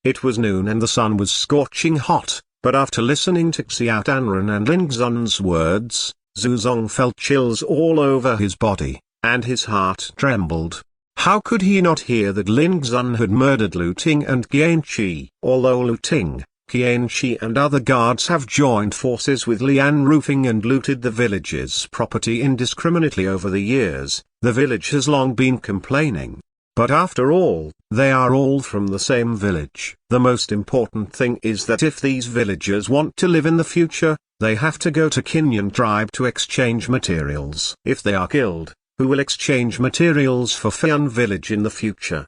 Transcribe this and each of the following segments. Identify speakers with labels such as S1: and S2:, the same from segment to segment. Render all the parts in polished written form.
S1: It was noon and the sun was scorching hot, but after listening to Xiao Danren and Ling Xun's words, Zuzong felt chills all over his body, and his heart trembled. How could he not hear that Ling Xun had murdered Lu Ting and Qianqi? Although Lu Ting, Qianqi and other guards have joined forces with Lian Rufing and looted the village's property indiscriminately over the years, the village has long been complaining. But after all, they are all from the same village. The most important thing is that if these villagers want to live in the future, they have to go to Kinyan tribe to exchange materials. If they are killed, who will exchange materials for Fian village in the future?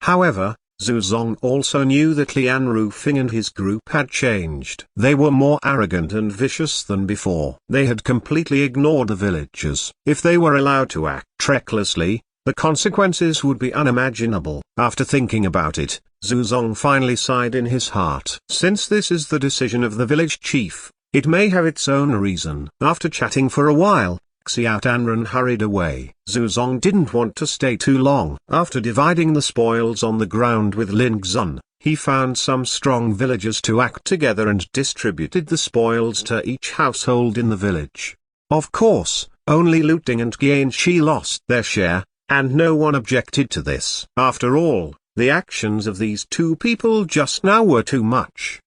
S1: However, Zuzong also knew that Lian Rufing and his group had changed. They were more arrogant and vicious than before. They had completely ignored the villagers. If they were allowed to act recklessly, the consequences would be unimaginable. After thinking about it, Zuzong finally sighed in his heart. Since this is the decision of the village chief, it may have its own reason. After chatting for a while, Xiao Danren hurried away. Zuzong didn't want to stay too long. After dividing the spoils on the ground with Ling Xun, he found some strong villagers to act together and distributed the spoils to each household in the village. Of course, only Lu Ting and Qianqi lost their share, and no one objected to this. After all, the actions of these two people just now were too much.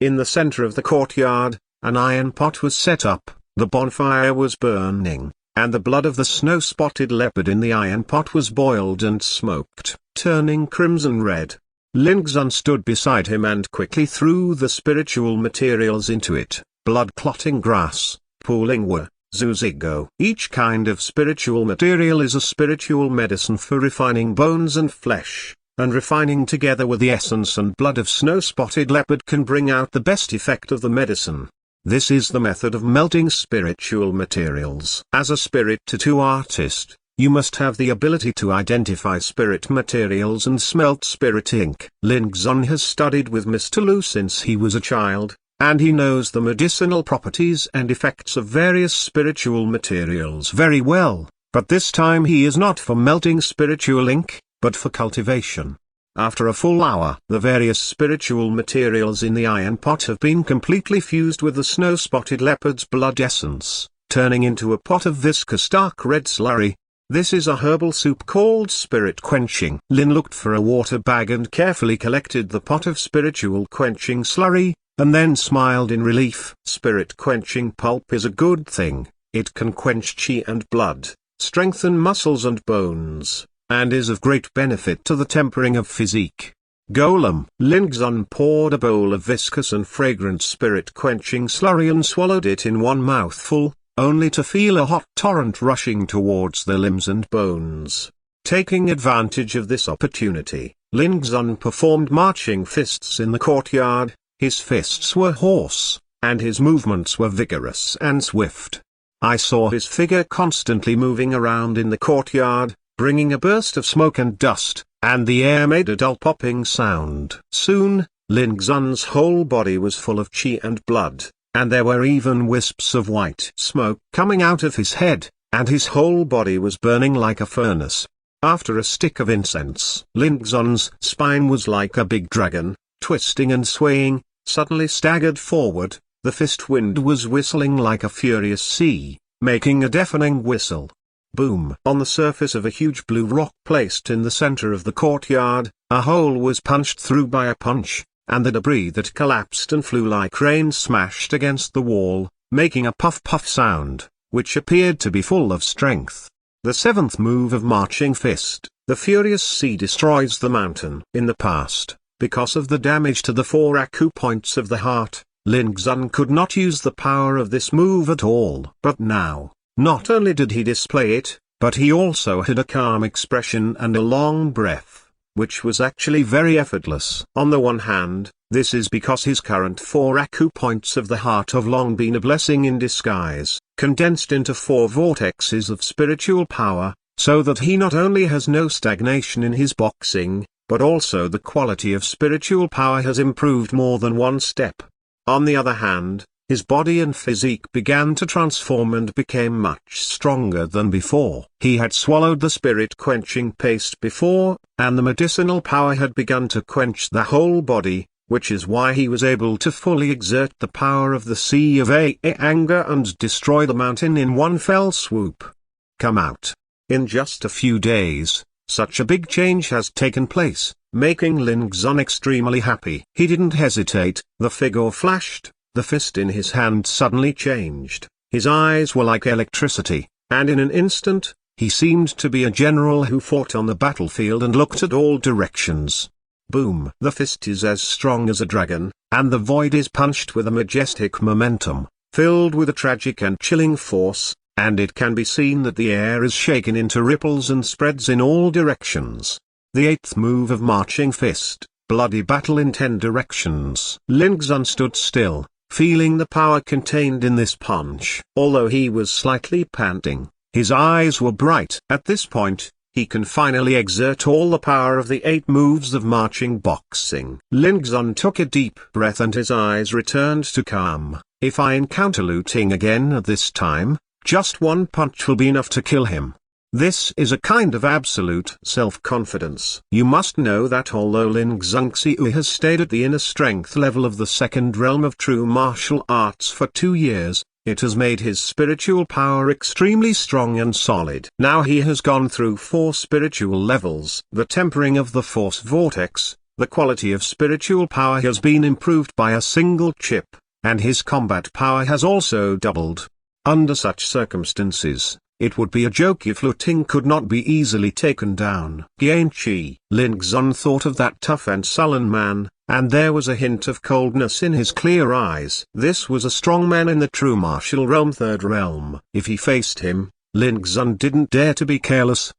S1: In the center of the courtyard, an iron pot was set up. The bonfire was burning, and the blood of the snow-spotted leopard in the iron pot was boiled and smoked, turning crimson red. Ling Xun stood beside him and quickly threw the spiritual materials into it: blood-clotting grass, pulingwa, zuzigo. Each kind of spiritual material is a spiritual medicine for refining bones and flesh, and refining together with the essence and blood of snow-spotted leopard can bring out the best effect of the medicine. This is the method of melting spiritual materials. As a spirit tattoo artist, you must have the ability to identify spirit materials and smelt spirit ink. Ling Xun has studied with Mr. Lu since he was a child, and he knows the medicinal properties and effects of various spiritual materials very well, but this time he is not for melting spiritual ink, but for cultivation. After a full hour, the various spiritual materials in the iron pot have been completely fused with the snow-spotted leopard's blood essence, turning into a pot of viscous dark red slurry. This is a herbal soup called spirit quenching. Lin looked for a water bag and carefully collected the pot of spiritual quenching slurry, and then smiled in relief. Spirit quenching pulp is a good thing. It can quench chi and blood, strengthen muscles and bones, and is of great benefit to the tempering of physique. Golem. Ling Xun poured a bowl of viscous and fragrant spirit-quenching slurry and swallowed it in one mouthful, only to feel a hot torrent rushing towards the limbs and bones. Taking advantage of this opportunity, Ling Xun performed marching fists in the courtyard. His fists were hoarse, and his movements were vigorous and swift. I saw his figure constantly moving around in the courtyard, bringing a burst of smoke and dust, and the air made a dull popping sound. Soon, Ling Xun's whole body was full of chi and blood, and there were even wisps of white smoke coming out of his head, and his whole body was burning like a furnace. After a stick of incense, Ling Xun's spine was like a big dragon, twisting and swaying, suddenly staggered forward. The fist wind was whistling like a furious sea, making a deafening whistle. Boom! On the surface of a huge blue rock placed in the center of the courtyard, a hole was punched through by a punch, and the debris that collapsed and flew like rain smashed against the wall, making a puff-puff sound, which appeared to be full of strength. The seventh move of Marching Fist. The furious sea destroys the mountain. In the past, because of the damage to the 4 acupoints of the heart, Ling Xun could not use the power of this move at all. But now, not only did he display it, but he also had a calm expression and a long breath, which was actually very effortless. On the one hand, this is because his current 4 acupoints of the heart have long been a blessing in disguise, condensed into 4 vortexes of spiritual power, so that he not only has no stagnation in his boxing, but also the quality of spiritual power has improved more than one step. On the other hand, His body and physique began to transform and became much stronger than before. He had swallowed the spirit-quenching paste before, and the medicinal power had begun to quench the whole body, which is why he was able to fully exert the power of the Sea of Anger and destroy the mountain in one fell swoop. Come out. In just a few days, such a big change has taken place, making Lin Xun extremely happy. He didn't hesitate, the figure flashed, the fist in his hand suddenly changed, his eyes were like electricity, and in an instant, he seemed to be a general who fought on the battlefield and looked at all directions. Boom! The fist is as strong as a dragon, and the void is punched with a majestic momentum, filled with a tragic and chilling force, and it can be seen that the air is shaken into ripples and spreads in all directions. The eighth move of Marching Fist, Bloody Battle in 10 directions. Lin Xun stood still, feeling the power contained in this punch. Although he was slightly panting, his eyes were bright. At this point, he can finally exert all the power of the 8 moves of marching boxing. Lin Xun took a deep breath and his eyes returned to calm. If I encounter Lu Ting again at this time, just one punch will be enough to kill him. This is a kind of absolute self-confidence. You must know that although Lin Xunxiu has stayed at the inner strength level of the second realm of true martial arts for 2 years, it has made his spiritual power extremely strong and solid. Now he has gone through 4 spiritual levels. The tempering of the force vortex, the quality of spiritual power has been improved by a single chip, and his combat power has also doubled. Under such circumstances, it would be a joke if Lu Ting could not be easily taken down. Qianqi. Lin Xun thought of that tough and sullen man, and there was a hint of coldness in his clear eyes. This was a strong man in the true martial realm, third realm. If he faced him, Lin Xun didn't dare to be careless.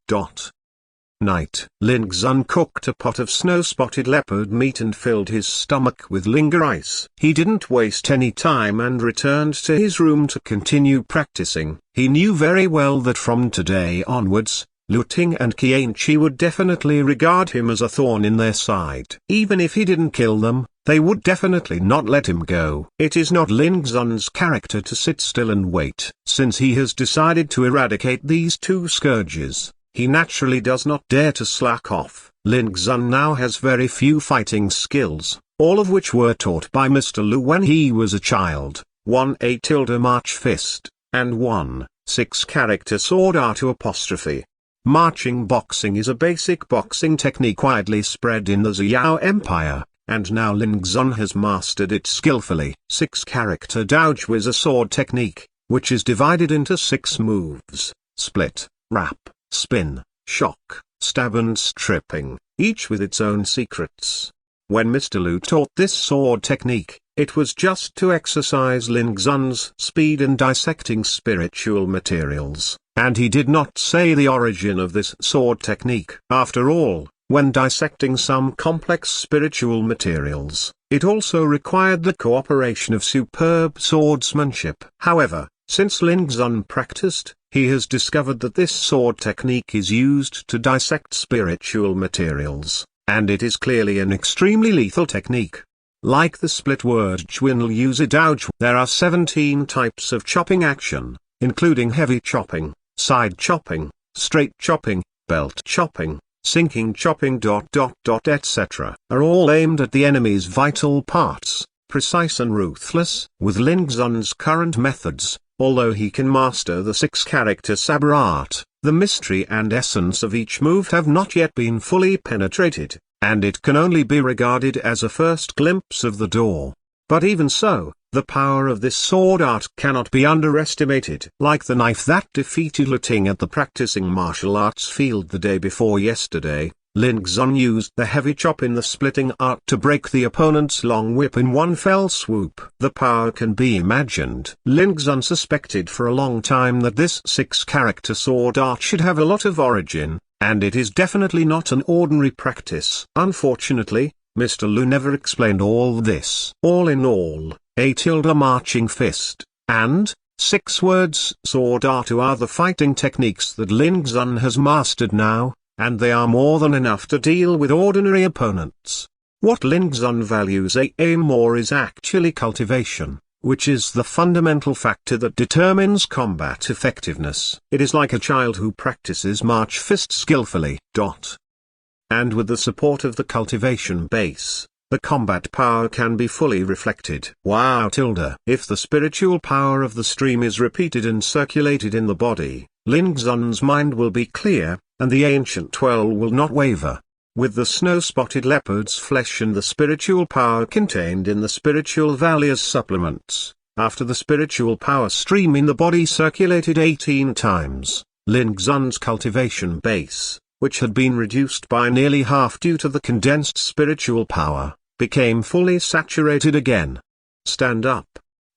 S1: Night. Lin Xun cooked a pot of snow-spotted leopard meat and filled his stomach with linger ice. He didn't waste any time and returned to his room to continue practicing. He knew very well that from today onwards, Lu Ting and Qianqi would definitely regard him as a thorn in their side. Even if he didn't kill them, they would definitely not let him go. It is not Lin Xun's character to sit still and wait. Since he has decided to eradicate these 2 scourges, he naturally does not dare to slack off. Lin Xun now has very few fighting skills, all of which were taught by Mr. Lu when he was a child. 1 A March Fist, and 1 6-character sword R2'. Marching boxing is a basic boxing technique widely spread in the Ziyao Empire, and now Lin Xun has mastered it skillfully. 6-character Doujue is a sword technique, which is divided into 6 moves: split, wrap, spin, shock, stab and stripping, each with its own secrets. When Mr. Lu taught this sword technique, it was just to exercise Lin Xun's speed in dissecting spiritual materials, and he did not say the origin of this sword technique. After all, when dissecting some complex spiritual materials, it also required the cooperation of superb swordsmanship. However, since Lin Xun practiced, he has discovered that this sword technique is used to dissect spiritual materials, and it is clearly an extremely lethal technique. Like the split word Juinl use Doujue, there are 17 types of chopping action, including heavy chopping, side chopping, straight chopping, belt chopping, sinking chopping etc. are all aimed at the enemy's vital parts, precise and ruthless. With Lin Xun's current methods, although he can master the 6-character saber art, the mystery and essence of each move have not yet been fully penetrated, and it can only be regarded as a first glimpse of the door. But even so, the power of this sword art cannot be underestimated. Like the knife that defeated Lu Ting at the practicing martial arts field the day before yesterday, Lin Xun used the heavy chop in the splitting art to break the opponent's long whip in one fell swoop. The power can be imagined. Lin Xun suspected for a long time that this 6-character sword art should have a lot of origin, and it is definitely not an ordinary practice. Unfortunately, Mr. Lu never explained all this. All in all, A Marching Fist, and 6 words Sword Art are the fighting techniques that Lin Xun has mastered now, and they are more than enough to deal with ordinary opponents. What Lin Xun values more is actually cultivation. which is the fundamental factor that determines combat effectiveness. It is like a child who practices March Fist skillfully. And with the support of the cultivation base, the combat power can be fully reflected. Wow! If the spiritual power of the stream is repeated and circulated in the body, Lin Xun's mind will be clear, and the ancient well will not waver. With the snow-spotted leopard's flesh and the spiritual power contained in the spiritual valley as supplements, after the spiritual power stream in the body circulated 18 times, Lin Xun's cultivation base, which had been reduced by nearly half due to the condensed spiritual power, became fully saturated again. Stand up.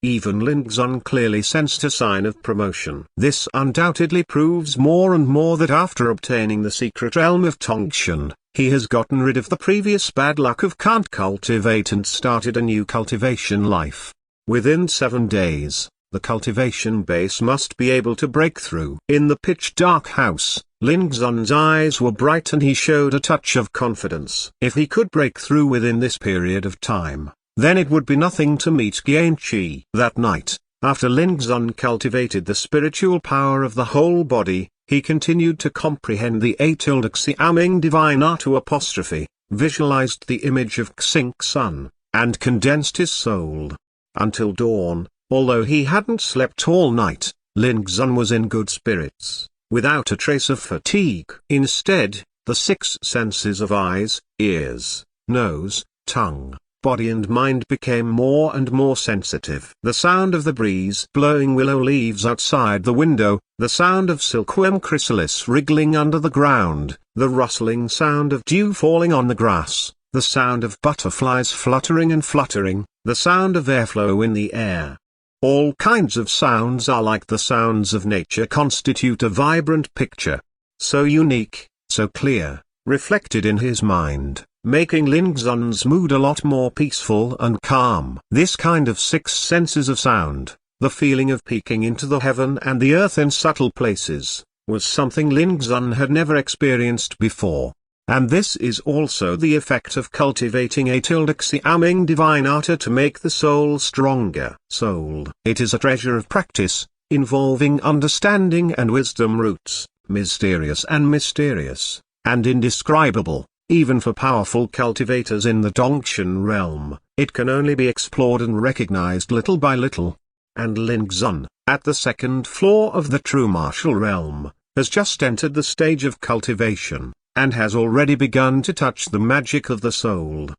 S1: Even Lin Xun clearly sensed a sign of promotion. This undoubtedly proves more and more that after obtaining the secret realm of Tongshan, he has gotten rid of the previous bad luck of can't cultivate and started a new cultivation life. Within 7 days, the cultivation base must be able to break through. In the pitch-dark house, Lin Xun's eyes were bright and he showed a touch of confidence. If he could break through within this period of time, then it would be nothing to meet Qianqi. That night, after Lin Xun cultivated the spiritual power of the whole body, he continued to comprehend the Xiaming divine apostrophe, visualized the image of Xing Sun, and condensed his soul. Until dawn, although he hadn't slept all night, Lin Xun was in good spirits, without a trace of fatigue. Instead, the 6 senses of eyes, ears, nose, tongue, body and mind became more and more sensitive. The sound of the breeze blowing willow leaves outside the window, the sound of silkworm chrysalis wriggling under the ground, the rustling sound of dew falling on the grass, the sound of butterflies fluttering and fluttering, the sound of airflow in the air. All kinds of sounds are like the sounds of nature constitute a vibrant picture. So unique, so clear, reflected in his mind, making Lin Xun's mood a lot more peaceful and calm. This kind of 6 senses of sound, the feeling of peeking into the heaven and the earth in subtle places, was something Lin Xun had never experienced before. And this is also the effect of cultivating Xiaming divine art to make the soul stronger. Soul. It is a treasure of practice, involving understanding and wisdom roots, mysterious and indescribable. Even for powerful cultivators in the Tongshan realm, it can only be explored and recognized little by little. And Lin Xun, at the 2nd floor of the true martial realm, has just entered the stage of cultivation, and has already begun to touch the magic of the soul.